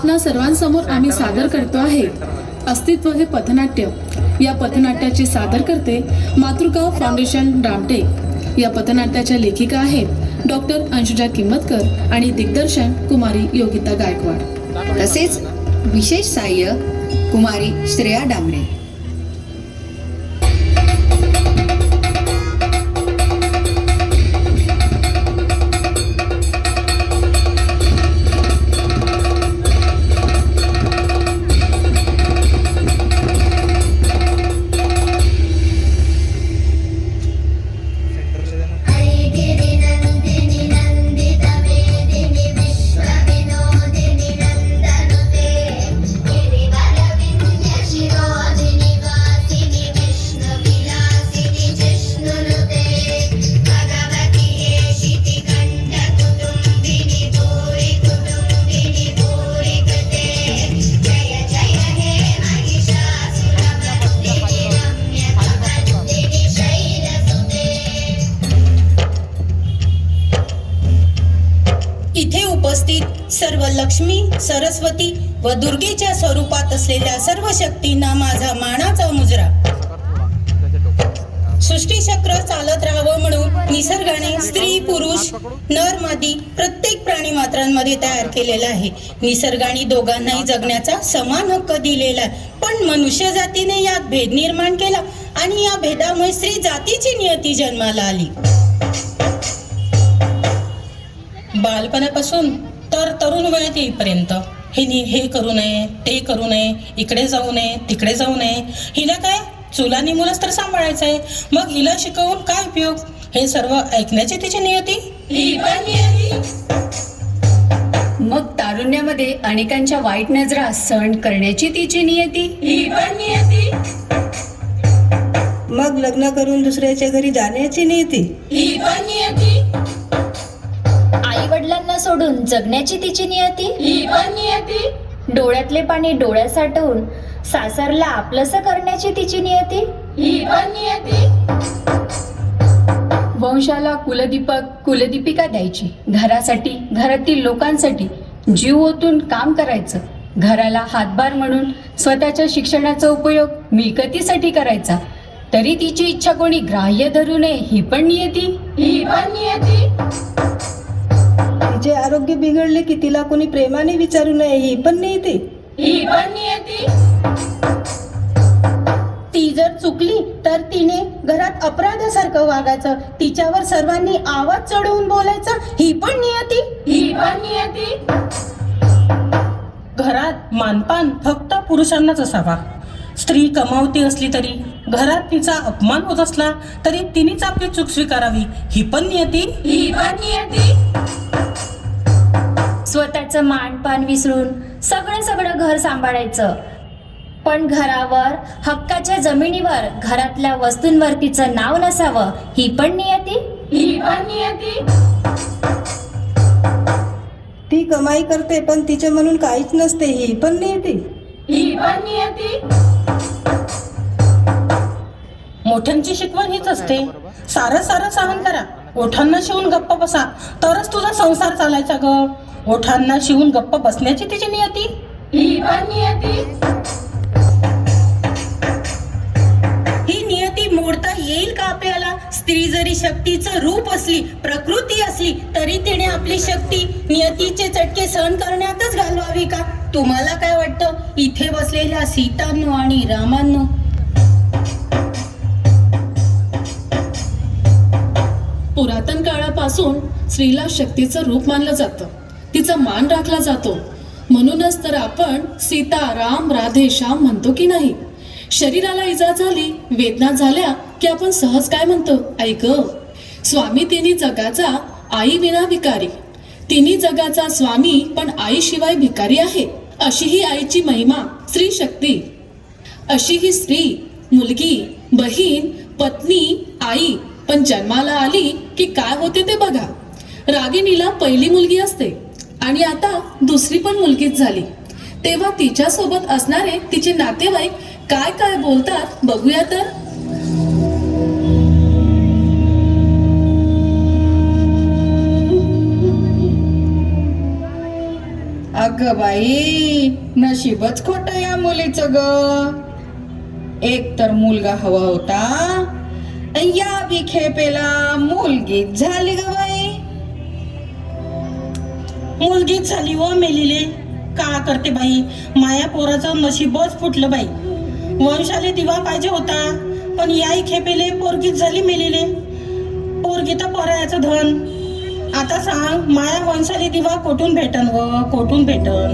आपणा सर्वांसमोर आम्ही सादर करतो आहे अस्तित्व हे पथनाट्य। या पथनाट्याचे सादर करते मातृका फाउंडेशन रामटेक। या पथनाट्याच्या लेखिका आहेत डॉक्टर अंशुजा किंमतकर आणि दिग्दर्शन कुमारी योगिता गायकवाड। तसेच विशेष सहाय्य कुमारी श्रेया डांगरे। इथे उपस्थित सर्व लक्ष्मी, सरस्वती व दुर्गेच्या स्वरूपात असलेल्या सर्व शक्तींना माझा मानाचा मुजरा। सृष्टीचक्र चालत राहावं म्हणून निसर्गाने स्त्री पुरुष नर मादी प्रत्येक प्राणी मात्रांमध्ये तयार केलेला आहे। निसर्गाने दोघांनाही जगण्याचा समान हक्क दिलेला आहे, पण मनुष्य जातीने यात भेद निर्माण केला आणि या भेदामुळे स्त्री जातीची नियती जन्माला आली। बालपणापासून तर तरुण वयात येईपर्यंत हे करू नये, ते करू नये, इकडे जाऊ नये, तिकडे जाऊ नये। हिला काय चुलानी मुलंच तर सांभाळायचंय, मग हिला शिकवून काय उपयोग? हे सर्व ऐकण्याची तिची नियती। मग तारुण्यामध्ये अनेकांच्या वाईट नजरा सहन करण्याची तिची नियती। मग लग्न करून दुसऱ्याच्या घरी जाण्याची नियती। आई वडिलांना सोडून जगण्याची तिची नियती। डोळ्यातले पाणी डोळ्यात साठवून सासरला आपलंसं करण्याची तिची नियती। वंशाला कुलदीपक कुलदीपिका द्यायची, घरासाठी घरातील लोकांसाठी जीव ओतून काम करायचं, घराला हातभार म्हणून स्वतःच्या शिक्षणाचा उपयोग मिळकतीसाठी करायचा, तरी तिची इच्छा कोणी ग्राह्य धरू नये ही पण नियती। तिचे आरोग्य बिघडले की तिला कोणी प्रेमाने विचारू नये ही पण नियती। ती जर चुकली तर तिने घरात अपराधासारखं वागायचं, तिच्यावर सर्वांनी आवाज चढवून बोलायचं ही पण नियती। घरात मानपान फक्त पुरुषांनाच असावा। स्त्री कमावती असली तरी घरात तिचा अपमान होत असला तरी तिनेच आपली चूक स्वीकारावी ही पण नियती। स्वतःचं मानपान विसरून सगळं घर सांभाळायचं, पण घरावर हक्काच्या जमिनीवर घरातल्या वस्तूंवर तिचं नाव नसावं ही पण नियती। ती कमाई करते पण तिचे म्हणून काहीच नसते ही पण नियती। मोठ्यांची शिकवण हीच असते, सारं सहन करा, ओठांना शिवून गप्प बसा तरच तुझा संसार चालायचा ग। ओठांना शिवून गप्प बसण्याची तिची नियती। ही नियती मोडता येईल का आपल्याला? स्त्री जरी शक्तीचं रूप असली, प्रकृती असली, तरी तिने आपली शक्ती नियतीचे चटके सहन करण्यातच घालवावी का? तुम्हाला काय वाटतं इथे बसलेल्या सीतांनो आणि रामांनो? पुरातन काळापासून स्त्रीला शक्तीचं रूप मानलं जातं, तिचा मान राखला जातो। म्हणूनच तर आपण सीता राम राधे श्याम म्हणतो की नाही? शरीराला इजा झाली, वेदना झाल्या की आपण सहज काय म्हणतो? ऐक स्वामी तिन्ही जगाचा आई विना भिकारी, तिन्ही जगाचा स्वामी पण आईशिवाय भिकारी आहे। अशी ही आईची महिमा स्त्री शक्ती। अशी ही स्त्री मुलगी, बहीण, पत्नी, आई पण जन्माला आली की काय होते ते बघा। रागिणीला पहिली मुलगी असते आणि आता दुसरी पण मुलगीच झाली, तेव्हा तिच्या सोबत असणारे तिचे नातेवाईक काय काय बोलतात बघूया तर। अग बाई, नशीबच खोट या मुलीचं ग. एक तर मुलगा हवा होता, या बी खेपेला मुलगीच झाली ग बाई. मुलगीच झाली व मेलीले. का करते बाई, माया पोराचं नशीबच फुटलं बाई. वंशाले दिवा पाहिजे होता, पण याही खेपेले पोरगीच झाली मेलेले. पोरगी तर परायाचं धन. आता सांग, माया वंशाले दिवा कोठून भेटन व कोठून भेटन.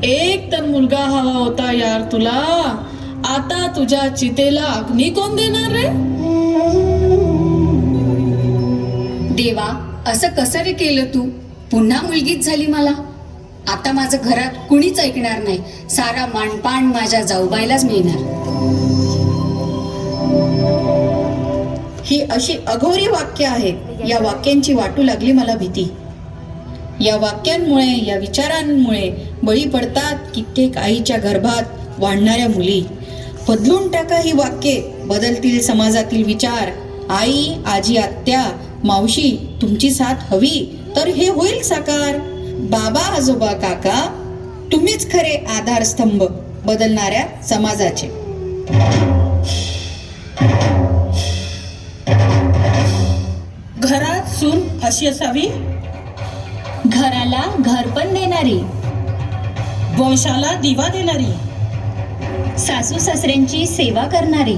एक तर मुलगा हवा होता यार तुला. आता तुझ्या चितेला अग्नी कोण देणार रे? देवा, असं कसं रे केलं तू? पुन्हा मुलगीच झाली मला. आता माझं घरात कुणीच ऐकणार नाही. सारा मानपान माझ्या जाऊबाईलाच मिळणार. ही अशी अघोरी वाक्य आहेत. या वाक्यांची वाटू लागली मला भीती. या वाक्यांमुळे, या विचारांमुळे बळी पडतात कित्येक आईच्या गर्भात वाढणाऱ्या मुली. बदलून टाका ही वाक्ये, बदलतील समाजातील विचार. आई, आजी, आत्या, मावशी, तुमची साथ हवी तर हे होईल साकार. बाबा, आजोबा, काका, तुम्हीच खरे आधारस्तंभ बदलणाऱ्या समाजाचे. घरात सून अशी असावी, घराला घर पण देणारी, वंशाला दिवा देणारी, सासू सासऱ्यांची सेवा करणारी.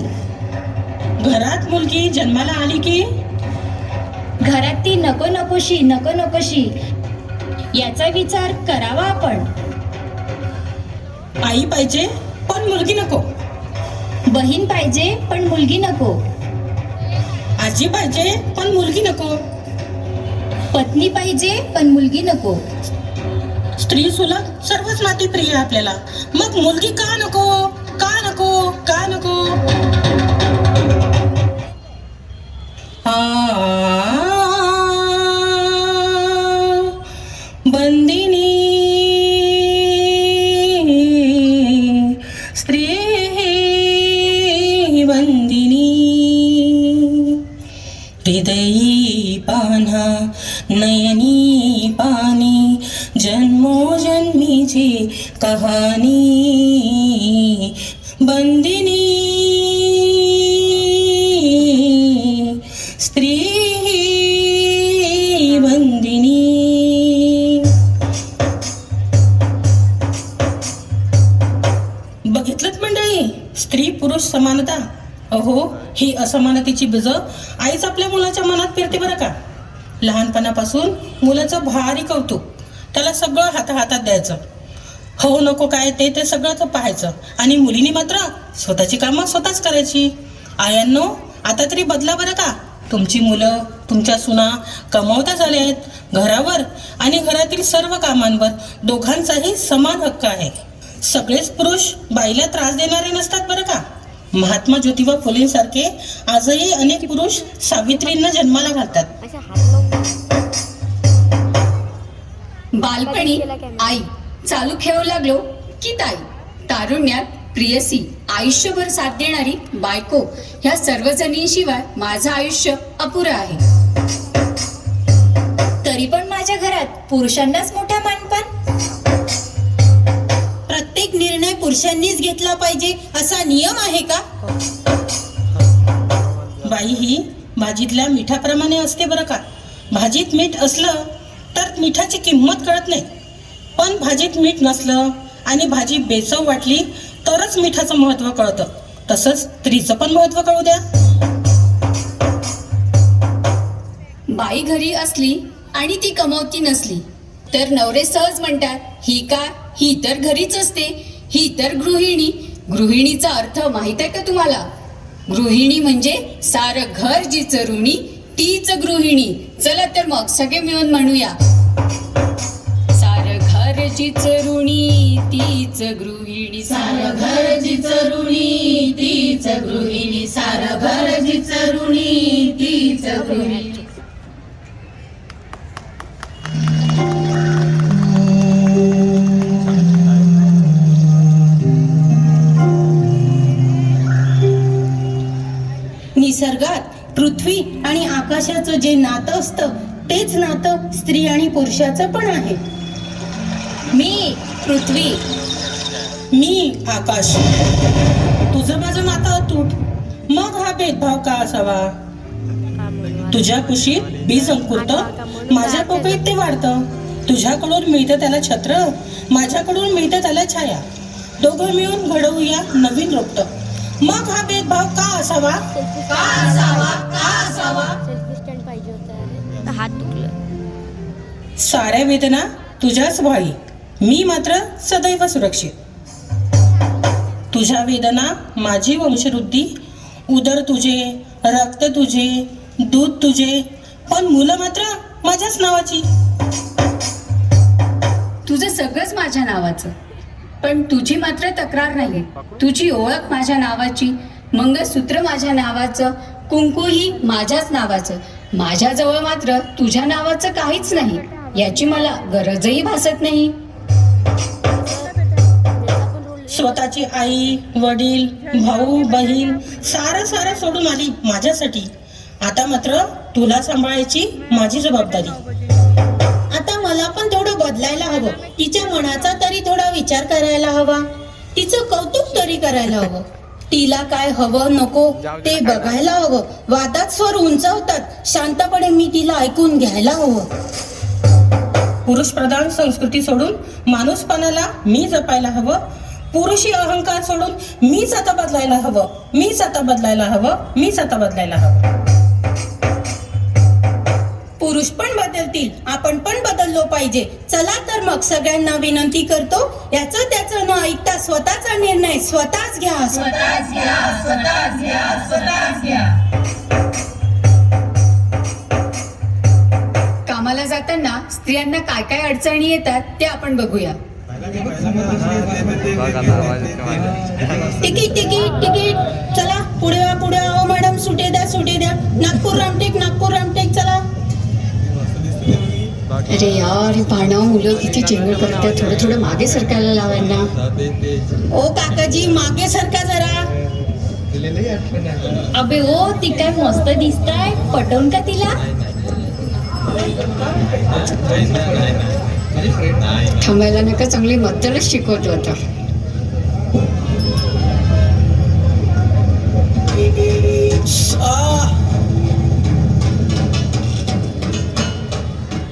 घरात मुलगी जन्माला आली की घरात ती नको नकोशी याचा विचार करावा आपण. आई पाहिजे पण मुलगी नको, बहीण पाहिजे पण मुलगी नको, आजी पाहिजे पण मुलगी नको, पत्नी पाहिजे पण मुलगी नको. स्त्री सुलभ सर्वच नाती प्रिय आपल्याला. मग मुलगी का नको, का नको, का नको? बंदिनी स्त्री बंदिनी, हृदयी पान्हा नयनी पानी, जन्मोजन्मीची कहाणी. बंदिनी स्त्री बंदिनी. बघितलंच मंडळी, स्त्री पुरुष समानता. अहो, ही असमानतेची बीज आईच आपल्या मुलाच्या मनात पेरते बरं का. लहानपणापासून मुलाचं भारी कौतुक, त्याला सगळं हातात द्यायचं. हो नको काय ते सगळंच पाहायचं. आणि मुलींनी मात्र स्वतःची कामं स्वतःच करायची. आयांनो, आता तरी बदला बरं का. तुमची मुलं, तुमच्या सुना कमावता झाल्या आहेत. घरावर आणि घरातील सर्व कामांवर दोघांचाही समान हक्क आहे. सगळेच पुरुष बाईला त्रास देणारे नसतात बरं का. महात्मा ज्योतिबा फुलेंसारखे आजही अनेक पुरुष सावित्रींना जन्माला घालतात. बालपणी आई, चालू खेळू लागलो की ताई, तारुण्यात प्रियसी, आयुष्यभर साथ देणारी बायको, ह्या सर्व जणींशिवाय माझं आयुष्य अपुरं आहे. तरी पण माझ्या घरात पुरुषांनाच मोठा मानपान. प्रत्येक निर्णय पुरुषांनीच घेतला पाहिजे असा नियम आहे का? बाई ही भाजीतल्या मिठाप्रमाणे असते बरं का. भाजीत मीठ असलं तर मिठाची किंमत कळत नाही, पण भाजीत मीठ नसलं आणि भाजी बेचव वाटली तरच मिठाचं महत्त्व कळतं. तसंच स्त्रीचं पण महत्त्व कळू द्या. बाई घरी असली आणि ती कमवती नसली तर नवरे सहज म्हणतात, ही तर घरीच असते, ही तर गृहिणी. गृहिणीचा अर्थ माहित आहे का तुम्हाला? गृहिणी म्हणजे सारं घर जिचं ऋणी तीच गृहिणी. चला तर मग सगळे मिळून म्हणूया, सारं घर जिचं ऋणी तीच गृहिणी, सारं घर जिचं ऋणी तीच गृहिणी, सारं घर जिचं ऋणी तीच गृहिणी. निसर्गात पृथ्वी आणि आणि आकाशाचं जे नातं असतं तेच नातं स्त्री आणि पुरुषाचं पण आहे. मी पृथ्वी. मी आकाश. तुझं माझं नातं अतूट, मग हा भेदभाव का असावा? तुझ्या कुशीत बीज अंकुरतं, माझ्या पोकळीत ते वाढतं. तुझ्याकडून मिळतं त्याला छत्र, माझ्याकडून मिळतं त्याला छाया. दोघं मिळून घडवूया नवीन रोपटं. मग हा भेदभाव का असावा? का असावा? का असावा? हात दुखलं. साऱ्या वेदना तुझ्याच भाळी, मी मात्र सदैव सुरक्षित. तुझ्या वेदना माझी वंशवृद्धी, उदर तुझे, रक्त तुझे, दूध तुझे, पण मुलं मात्र माझ्याच नावाची. तुझं सगळंच माझ्या नावाचं, पण तुझी मात्र तक्रार नाही. तुझी ओळख माझ्या नावाची, मंगळसूत्र माझ्या नावाचं, कुंकूही माझ्याच नावाचं. माझ्याजवळ मात्र तुझ्या नावाचं काहीच नाही, याची मला गरजही भासत नाही. स्वतःची आई, वडील, भाऊ, बहीण सारं सारं सोडून आली माझ्यासाठी. आता मात्र तुला सांभाळायची माझी जबाबदारी. आता मला पण थोडं बदलायला हवं. तिच्या मनाचा तरी थोडा विचार करायला हवा. तिचं कौतुक तरी करायला हवं. तिला काय हवं नको ते बघायला हवं. वादात स्वर उंचावतात, शांतपणे मी तिला ऐकून घ्यायला हवं. पुरुष प्रधान संस्कृती सोडून माणूसपणाला मी जपायला हवं. पुरुषी अहंकार सोडून मीच आता बदलायला हवं. मीच आता बदलायला हवं. मीच आता बदलायला हवं. पुरुष पण बदलतील, आपण पण बदललो पाहिजे. चला तर मग सगळ्यांना विनंती करतो, याचं त्याचं न ऐकता स्वतःचा निर्णय स्वतःच घ्या. स्वतःच घ्या, स्वतःच घ्या, स्वतःच घ्या. कामाला जाताना स्त्रियांना काय काय अडचणी येतात ते आपण बघूया. Ticket ticket ticket. चला पुढे वा पुढे. अहो मॅडम सुटे द्या सुटे द्या. नागपूर रामटेक नागपूर रामटेक. चला. अरे यार, पाहणं मुलं किती चेंगळ करतात. थोडं थोडं मागे सरकायला लावायला. ओ काकाजी मागे सरका जरा. अबे ओ, ती काय मस्त दिसताय, पटवून का तिला? थांबायला नका, चांगली मद्दलच शिकवतो आता.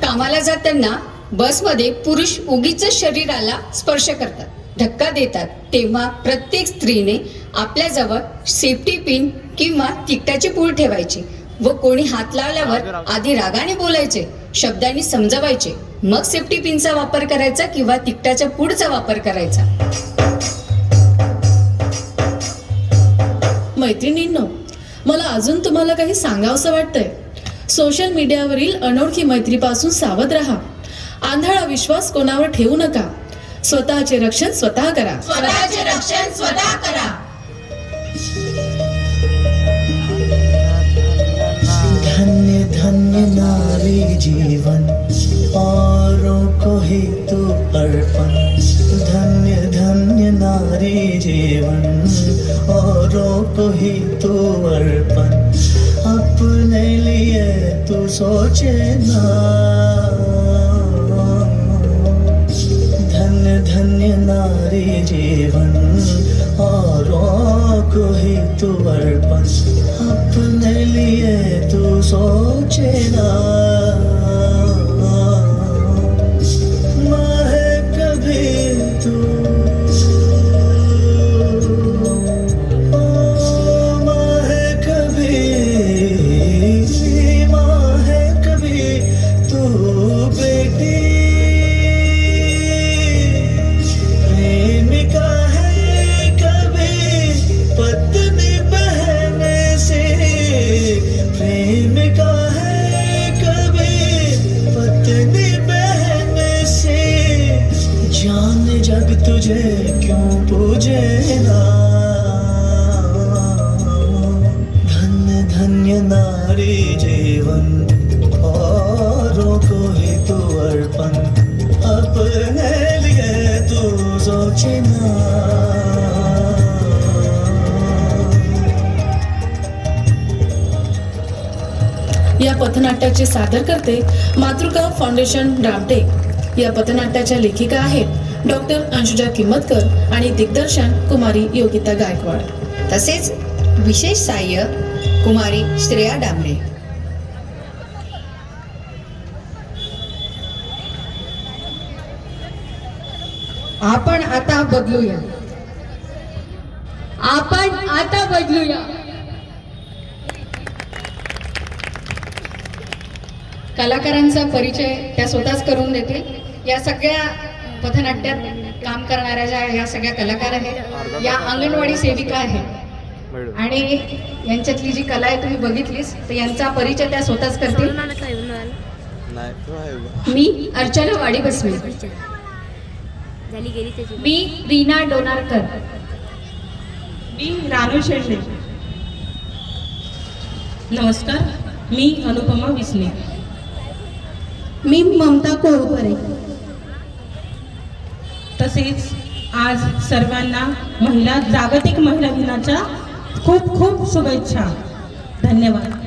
कामाला जाताना बसमध्ये पुरुष उगीच शरीराला स्पर्श करतात, धक्का देतात. तेव्हा प्रत्येक स्त्रीने आपल्याजवळ सेफ्टी पिन किंवा तिकटाची पूल ठेवायची व कोणी हात लावल्यावर आधी रागाने बोलायचे, शब्दांनी समजावायचे, मग सेफ्टी पिनचा वापर करायचा किंवा तिकटाच्या पुढचा वापर करायचा. मैत्रिणींनो, मला अजून तुम्हाला काही सांगावंसं वाटतंय. सोशल मीडियावरील अनोळखी मैत्रीपासून सावध राहा. आंधळा विश्वास कोणावर ठेवू नका. स्वतःचे रक्षण स्वतः करा. स्वतःचे रक्षण स्वतः करा. धन्य धन्य नारी जीवन, औरों को ही तू अर्पण. धन्य धन्य नारी जीवन, औरों को ही तू अर्पण. अपने लिए तू सोचे ना. धन्य धन्य नारी जीवन, औरों को ही तू अर्पण. अपने लिए तू सोचे ना. माँ है कभी तू, माँ है कभी, माँ है कभी तू बेटी. प्रेमिका है कभी पत्नी बहन से. प्रेमिका है कभी पत्नी बहन से. जान जग तुझे क्यों पूजे ना. धन्य धन्य नारी जीवन, औरों को ही तू अर्पण. अपने लिए तू सोचे ना. या पथनाट्याचे सादर करते मातृका फाउंडेशन रामटेक। या पथनाट्याच्या लेखिका आहेत डॉक्टर अंशुजा किंमतकर आणि दिग्दर्शन कुमारी योगिता गायकवाड। तसेच विशेष सहाय्य कुमारी श्रेया डांबरे। आपण आता बदलूया, आपण आता बदलूया। कलाकारांचा परिचय त्या स्वतःच करून देतील। या सगळ्या पथनाट्यात काम करणाऱ्या ज्या या सगळ्या कलाकार आहेत, या अंगणवाडी सेविका आहेत आणि यांच्यातली जी कला आहे तुम्ही बघितलीस, तर यांचा परिचय त्या स्वतःच करतील। मी अर्चना वाडी बसवे। झाली गेली त्याची मी रीना डोनारकर। मी रानू शेंडे। नमस्कार, मी अनुपमा विसने। मी ममता कोळपरे। तसेच आज सर्वांना जागतिक महिला दिनाच्या खूप खूप शुभेच्छा। धन्यवाद।